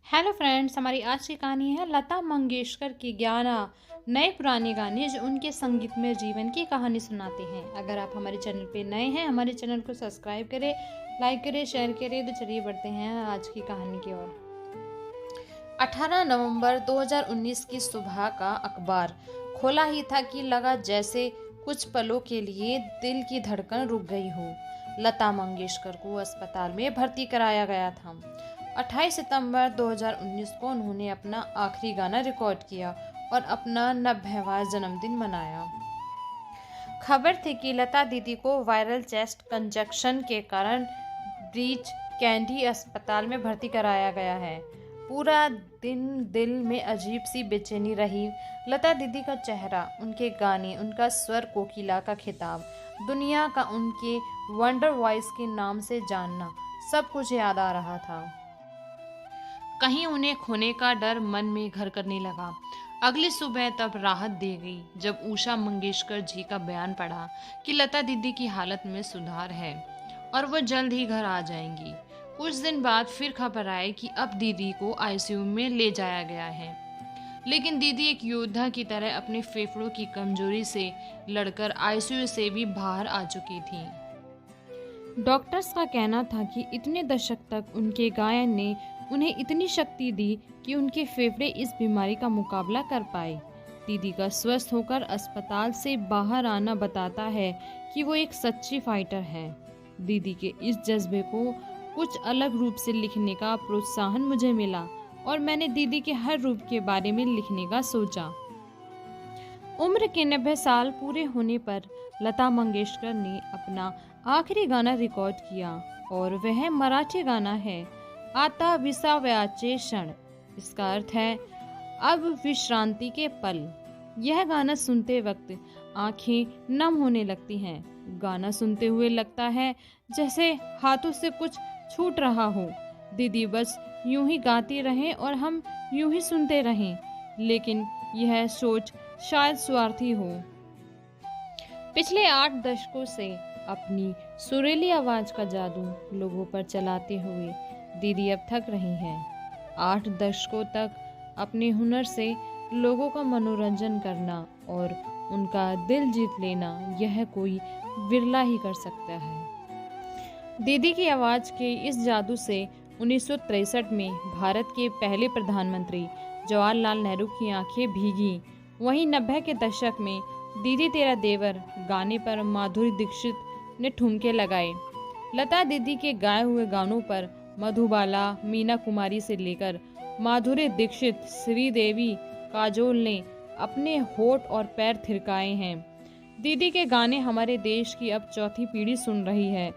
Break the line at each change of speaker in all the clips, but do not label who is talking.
Hello friends, हमारी आज की कहानी है लता मंगेशकर की 11 नए पुराने गाने जो उनके संगीत में जीवन की कहानी सुनाते हैं। अगर आप हमारे चैनल पे नए हैं, हमारे चैनल को सब्सक्राइब करें, लाइक करें, शेयर करें। तो चलिए बढ़ते हैं आज की कहानी की ओर। 18 नवंबर 2019 की सुबह का अखबार खोला ही था कि लगा जैसे कुछ पलों के लिए दिल की धड़कन रुक गई हो। लता मंगेशकर को अस्पताल में भर्ती कराया गया था। 28 सितंबर 2019 को उन्होंने अपना आखिरी गाना रिकॉर्ड किया और अपना 90वां जन्मदिन मनाया। खबर थी कि लता दीदी को वायरल चेस्ट कंजक्शन के कारण ब्रीच कैंडी अस्पताल में भर्ती कराया गया है। पूरा दिन दिल में अजीब सी बेचैनी रही। लता दीदी का चेहरा, उनके गाने, उनका स्वर, कोकिला का खिताब, दुनिया का उनके वंडर वॉइस के नाम से जानना, सब कुछ याद आ रहा था। कहीं उन्हें खोने का डर मन में घर करने लगा। अगली सुबह तब राहत दे गई जब उषा मंगेशकर जी का बयान पढ़ा कि लता दीदी की हालत में सुधार है और वो जल्द ही घर आ जाएंगी। कुछ दिन बाद फिर खबर आई कि अब दीदी को आईसीयू में ले जाया गया है। लेकिन दीदी एक योद्धा की तरह अपने फेफड़ों की कमजोरी से लड़कर आईसीयू से भी बाहर आ चुकी थी। डॉक्टर्स का कहना था कि इतने दशक तक उनके गायन ने उन्हें इतनी शक्ति दी कि उनके फेफड़े इस बीमारी का मुकाबला कर पाए। दीदी का स्वस्थ होकर अस्पताल से बाहर आना बताता है कि वो एक सच्ची फाइटर है। दीदी के इस जज्बे को कुछ अलग रूप से लिखने का प्रोत्साहन मुझे मिला और मैंने दीदी के हर रूप के बारे में लिखने का सोचा। उम्र के 90 साल पूरे होने पर लता मंगेशकर ने अपना आखिरी गाना रिकॉर्ड किया और वह मराठी गाना है आता विसाव्याचे क्षण। इसका अर्थ है अब विश्रांति के पल। यह गाना सुनते वक्त आंखें नम होने लगती हैं। गाना सुनते हुए लगता है जैसे हाथों से कुछ छूट रहा हो। दीदी बस यूं ही गाती रहें और हम यूं ही सुनते रहें, लेकिन यह सोच शायद स्वार्थी हो। पिछले 8 दशकों से अपनी सुरीली आवाज का जादू लोगों पर चलाते हुए दीदी अब थक रही हैं। 8 दशकों तक अपने हुनर से लोगों का मनोरंजन करना और उनका दिल जीत लेना, यह कोई विरला ही कर सकता है। दीदी की आवाज के इस जादू से 1963 में भारत के पहले प्रधानमंत्री जवाहरलाल नेहरू की आंखें भीगी। वहीं 90 के दशक में दीदी तेरा देवर गाने पर माधुरी दीक्षित ने ठुमके लगाए। लता दीदी के गाए हुए गानों पर मधुबाला, मीना कुमारी से लेकर माधुरी दीक्षित, श्रीदेवी, काजोल ने अपने होठ और पैर थिरकाए हैं। दीदी के गाने हमारे देश की अब चौथी पीढ़ी सुन रही है।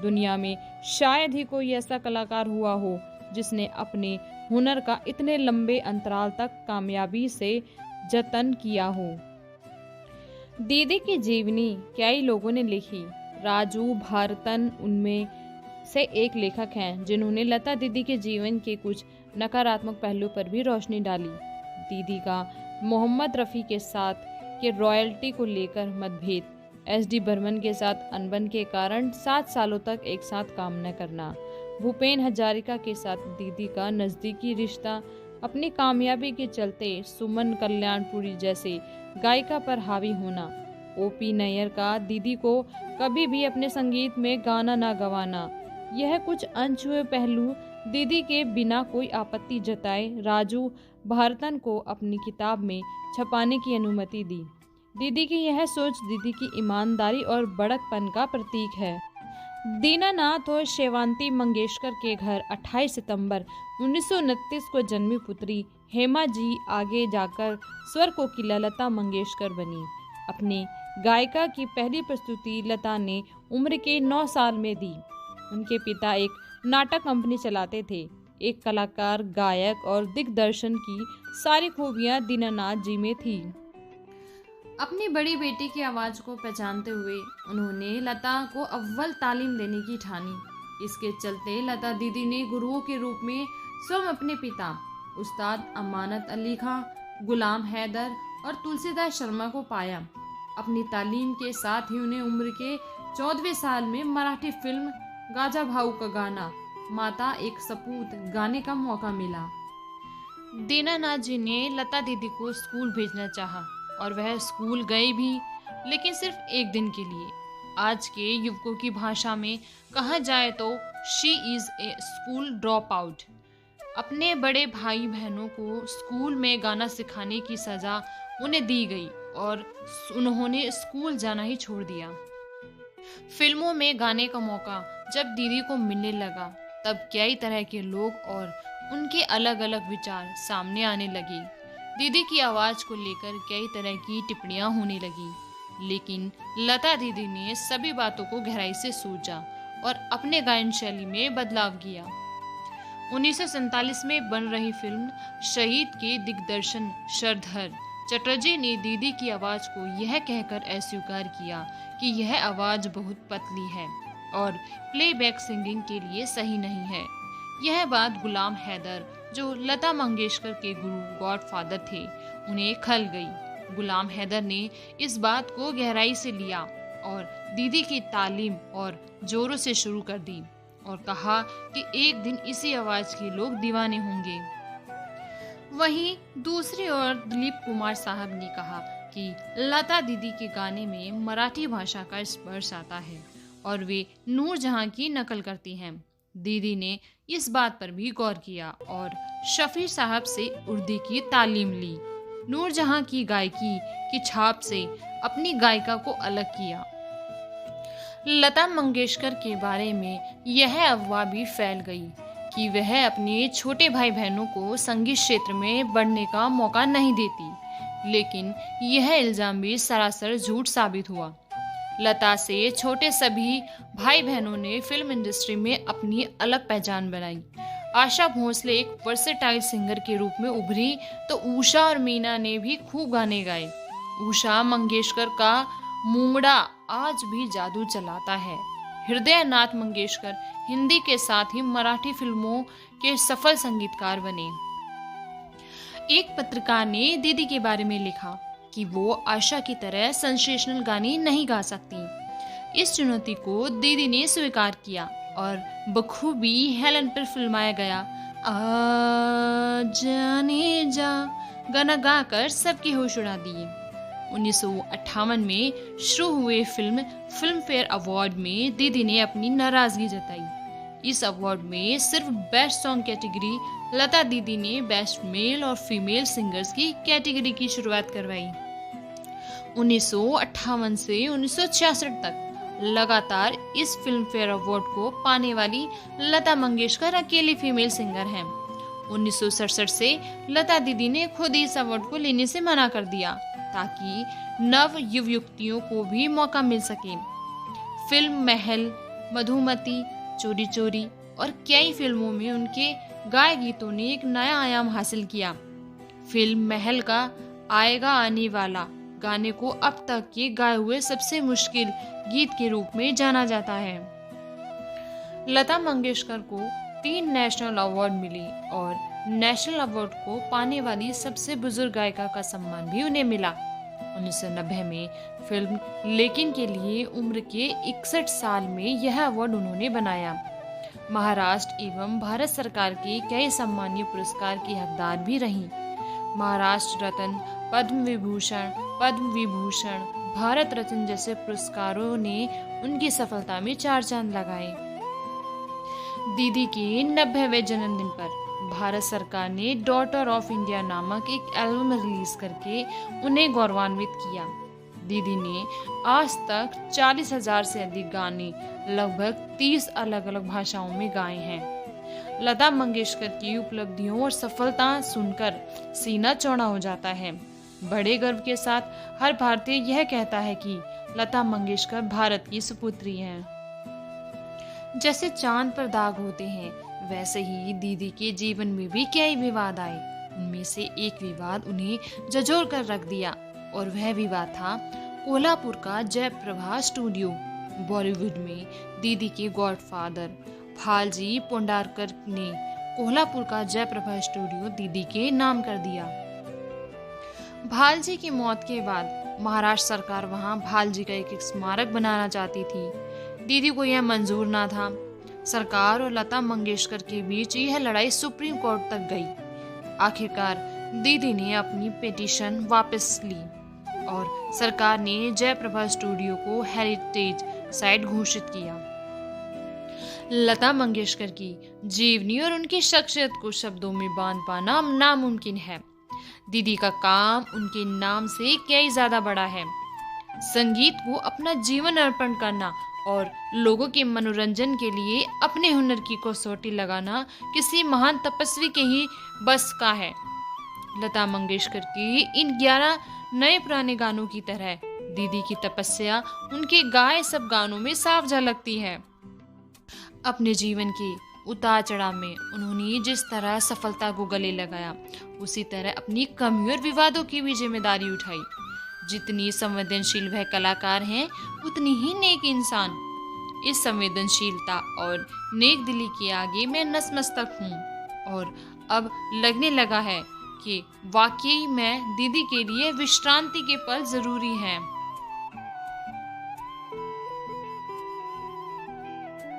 दुनिया में शायद ही कोई ऐसा कलाकार हुआ हो जिसने अपने हुनर का इतने लंबे अंतराल तक कामयाबी से जतन किया हो। दीदी की जीवनी कई लोगों ने लिखी। राजू भारतन उनमें से एक लेखक हैं जिन्होंने लता दीदी के जीवन के कुछ नकारात्मक पहलुओं पर भी रोशनी डाली। दीदी का मोहम्मद रफ़ी के साथ के रॉयल्टी को लेकर मतभेद, एस.डी. बर्मन के साथ अनबन के कारण 7 सालों तक एक साथ काम न करना, भूपेन हजारिका के साथ दीदी का नज़दीकी रिश्ता, अपनी कामयाबी के चलते सुमन कल्याणपुरी जैसे गायिका पर हावी होना, ओ.पी. नैयर का दीदी को कभी भी अपने संगीत में गाना ना गवाना, यह कुछ अनछुए पहलू दीदी के बिना कोई आपत्ति जताए राजू भारतन को अपनी किताब में छपाने की अनुमति दी। दीदी की यह सोच दीदी की ईमानदारी और बड़कपन का प्रतीक है। दीनानाथ और शेवांती मंगेशकर के घर 28 सितंबर 1929 को जन्मी पुत्री हेमा जी आगे जाकर स्वर कोकिला लता मंगेशकर बनी। अपनी गायिका की पहली प्रस्तुति लता ने उम्र के 9 साल में दी। उनके पिता एक नाटक कंपनी चलाते थे। एक कलाकार, गायक और दिग्दर्शन की सारी खूबियां दीनानाथ जी में थी। अपनी बड़ी बेटी की आवाज को पहचानते हुए उन्होंने लता को अव्वल तालीम देने की ठानी। इसके चलते लता दीदी ने गुरुओं के रूप में स्वयं अपने पिता उस्ताद अमानत अली खां, गुलाम हैदर और तुलसीदास शर्मा को पाया। अपनी तालीम के साथ ही उन्हें उम्र के 14वें साल में मराठी फिल्म गाजा भाऊ का गाना माता एक सपूत गाने का मौका मिला। दीनानाथ जी ने लता दीदी को स्कूल भेजना चाहा और वह स्कूल गई भी, लेकिन सिर्फ एक दिन के लिए। आज के युवकों की भाषा में कहा जाए तो she is a school drop out. अपने बड़े भाई बहनों को स्कूल में गाना सिखाने की सजा उन्हें दी गई और उन्होंने स्कूल जाना ही छोड़ दिया। फिल्मों में गाने का मौका जब दीदी को मिलने लगा, तब कई तरह के लोग और उनके अलग अलग विचार सामने आने लगे। दीदी की आवाज को लेकर कई तरह की टिप्पणियां होने लगी, लेकिन लता दीदी ने सभी बातों को गहराई से सोचा और अपने गायन शैली में बदलाव किया। 1947 में बन रही फिल्म शहीद के दिग्दर्शन श्रीधर चटर्जी ने दीदी की आवाज को यह कहकर अस्वीकार किया कि यह आवाज बहुत पतली है और प्लेबैक सिंगिंग के लिए सही नहीं है। यह बात गुलाम हैदर, जो लता मंगेशकर के गुरु गॉडफादर थे, उन्हें खल गई। गुलाम हैदर ने इस बात को गहराई से लिया और दीदी की तालीम और जोरों से शुरू कर दी और कहा कि एक दिन इसी आवाज के लोग दीवाने होंगे। वहीं दूसरी ओर दिलीप कुमार साहब ने कहा कि लता दीदी के गाने में मराठी भाषा का स्पर्श आता है और वे नूरजहां की नकल करती हैं। दीदी ने इस बात पर भी गौर किया और शफी साहब से उर्दू की तालीम ली। नूरजहां की गायकी की छाप से अपनी गायिका को अलग किया। लता मंगेशकर के बारे में यह अफवाह भी फैल गई कि वह अपने छोटे भाई बहनों को संगीत क्षेत्र में बढ़ने का मौका नहीं देती, लेकिन यह इल्जाम भी सरासर झूठ साबित हुआ। लता से छोटे सभी भाई बहनों ने फिल्म इंडस्ट्री में अपनी अलग पहचान बनाई। आशा भोसले एक वर्सेटाइल सिंगर के रूप में उभरी, तो उषा और मीना ने भी खूब गाने गाए। उषा मंगेशकर का मुंगड़ा आज भी जादू चलाता है। हृदय नाथ मंगेशकर हिंदी के साथ ही मराठी फिल्मों के सफल संगीतकार बने। एक पत्रकार ने दीदी के बारे में लिखा कि वो आशा की तरह सेंसेशनल गाने नहीं गा सकती। इस चुनौती को दीदी ने स्वीकार किया और बखूबी हेलन पर फिल्माया गया आ जाने जा गाना गाकर सबकी होश उड़ा दिए। 1958 में शुरू हुए फिल्म फेयर अवार्ड में दीदी ने अपनी नाराजगी जताई। इस अवार्ड में सिर्फ बेस्ट सॉन्ग कैटेगरी लता दीदी ने बेस्ट मेल और फीमेल सिंगर्स की कैटेगरी की शुरुआत करवाई। 1958 से 1966 तक लगातार इस फिल्म फेयर अवार्ड को पाने वाली लता मंगेशकर अकेली फीमेल सिंगर हैं। 1967 से लता दीदी ने खुद इस अवार्ड को लेने से मना कर दिया ताकि नव युवतियों को भी मौका मिल सके। फिल्म महल, मधुमती, चोरी चोरी और कई फिल्मों में उनके गाए गीतों ने एक नया आयाम हासिल किया। फिल्म महल का आएगा आने वाला गाने को अब तक के गाए हुए सबसे मुश्किल गीत के रूप में जाना जाता है। लता मंगेशकर को 3 नेशनल अवार्ड मिली और नेशनल अवार्ड को पाने वाली सबसे बुजुर्ग गायिका का सम्मान भी उन्हें मिला। 1990 में फिल्म लेकिन के लिए उम्र के 61 साल में यह अवार्ड उन्होंने बनाया। महाराष्ट्र एवं भारत सरकार के कई सम्मानीय पुरस्कार की हकदार भी रहीं। महाराष्ट्र रत्न, पद्म विभूषण, भारत रत्न जैसे पुरस्कारों ने उनकी सफलता में 4 चांद लगाए। दीदी के 90वें जन्मदिन पर भारत सरकार ने डॉटर ऑफ इंडिया नामक एक एल्बम रिलीज करके उन्हें गौरवान्वित किया। दीदी ने आज तक 40,000 से अधिक गाने लगभग 30 अलग अलग भाषाओं में गाए हैं। लता मंगेशकर की उपलब्धियों और सफलता सुनकर सीना चौड़ा हो जाता है। बड़े गर्व के साथ हर भारतीय यह कहता है कि लता मंगेशकर भारत की सुपुत्री हैं। जैसे चांद पर दाग होते हैं, वैसे ही दीदी के जीवन में भी कई विवाद आए। उनमें से एक विवाद उन्हें झंझोर कर रख दिया और वह विवाद था कोल्हापुर का जयप्रभा स्टूडियो। बॉलीवुड में दीदी के गॉडफादर भालजी पोंडारकर ने कोल्हापुर का जयप्रभा स्टूडियो दीदी के नाम कर दिया। भालजी की मौत के बाद महाराष्ट्र सरकार वहां भालजी का एक स्मारक बनाना चाहती थी। दीदी को यह मंजूर ना था। सरकार और लता मंगेशकर के बीच यह लड़ाई सुप्रीम कोर्ट तक गई। आखिरकार दीदी ने अपनी पिटीशन वापस ली और सरकार ने जयप्रभा स्टूडियो को हेरिटेज साइट घोषित किया। लता मंगेशकर की जीवनी और उनकी शख्सियत को शब्दों में बांध पाना नामुमकिन है। दीदी का काम उनके नाम से कई ज्यादा बड़ा है। संगीत को अपना जीवन अर्पण करना और लोगों के मनोरंजन के लिए अपने हुनर की कसौटी लगाना किसी महान तपस्वी के ही बस का है। लता मंगेशकर की इन 11 नए पुराने गानों की तरह दीदी की तपस्या उनके गाए सब गानों में साफ झलकती है। अपने जीवन के उतार चढ़ाव में उन्होंने जिस तरह सफलता को गले लगाया, उसी तरह अपनी कमियों और विवादों की भी जिम्मेदारी उठाई। जितनी संवेदनशील वह कलाकार हैं, उतनी ही नेक इंसान। इस संवेदनशीलता और नेक दिली के आगे मैं नतमस्तक हूँ और अब लगने लगा है कि वाकई में दीदी के लिए विश्रांति के पल जरूरी हैं।